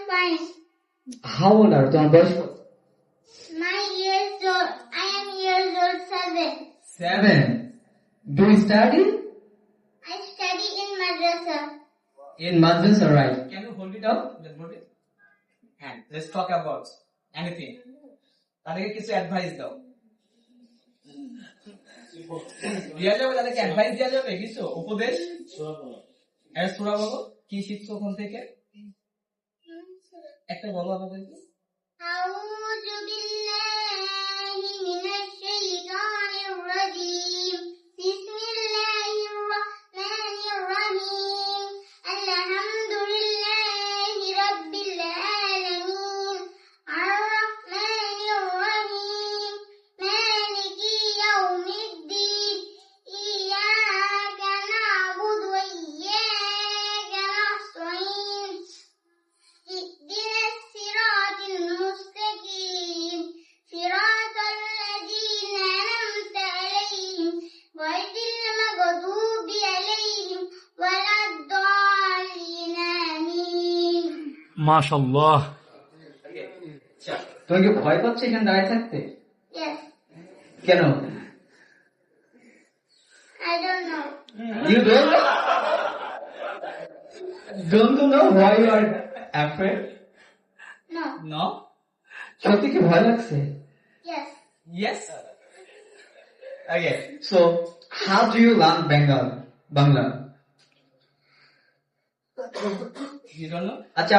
fine. How old are you? তোমার বয়স কত? My years old. I am years old 7. 7. Do you study? I study in madrasa. In madrasa, right? Can you hold it out? Let's hold it. And let's talk about anything. তাদেরকে কিছু advice দাও। দেওয়া যাবে, তাদেরকে advice দেওয়া যাবে কিছু উপদেশ। সূরা বলো, কি শিখছো ওখান থেকে একটা বলো আমাদেরকে। أعوذ بالله من الشيطان الرجيم. بسم الله الرحمن الرحيم. الحمد لله رب العالمين. الرحمن الرحيم. مالك يوم الدين. إياك نعبد وإياك نستعين. اهدنا الصراط المستقيم. صراط الذين أنعمت عليهم غير المغضوب عليهم ولا الضالين آمين. মাশাআল্লাহ। তুমি কি ভয় পাচ্ছ এখানে দাঁড়িয়ে থাকতে? Yes, কেন? I don't know. You don't know? Don't you know why you are afraid? No. No? সত্যি কি ভয় লাগছে? Yes. Yes? Okay. So, how do you learn Bengal? Bangla? You don't know? আচ্ছা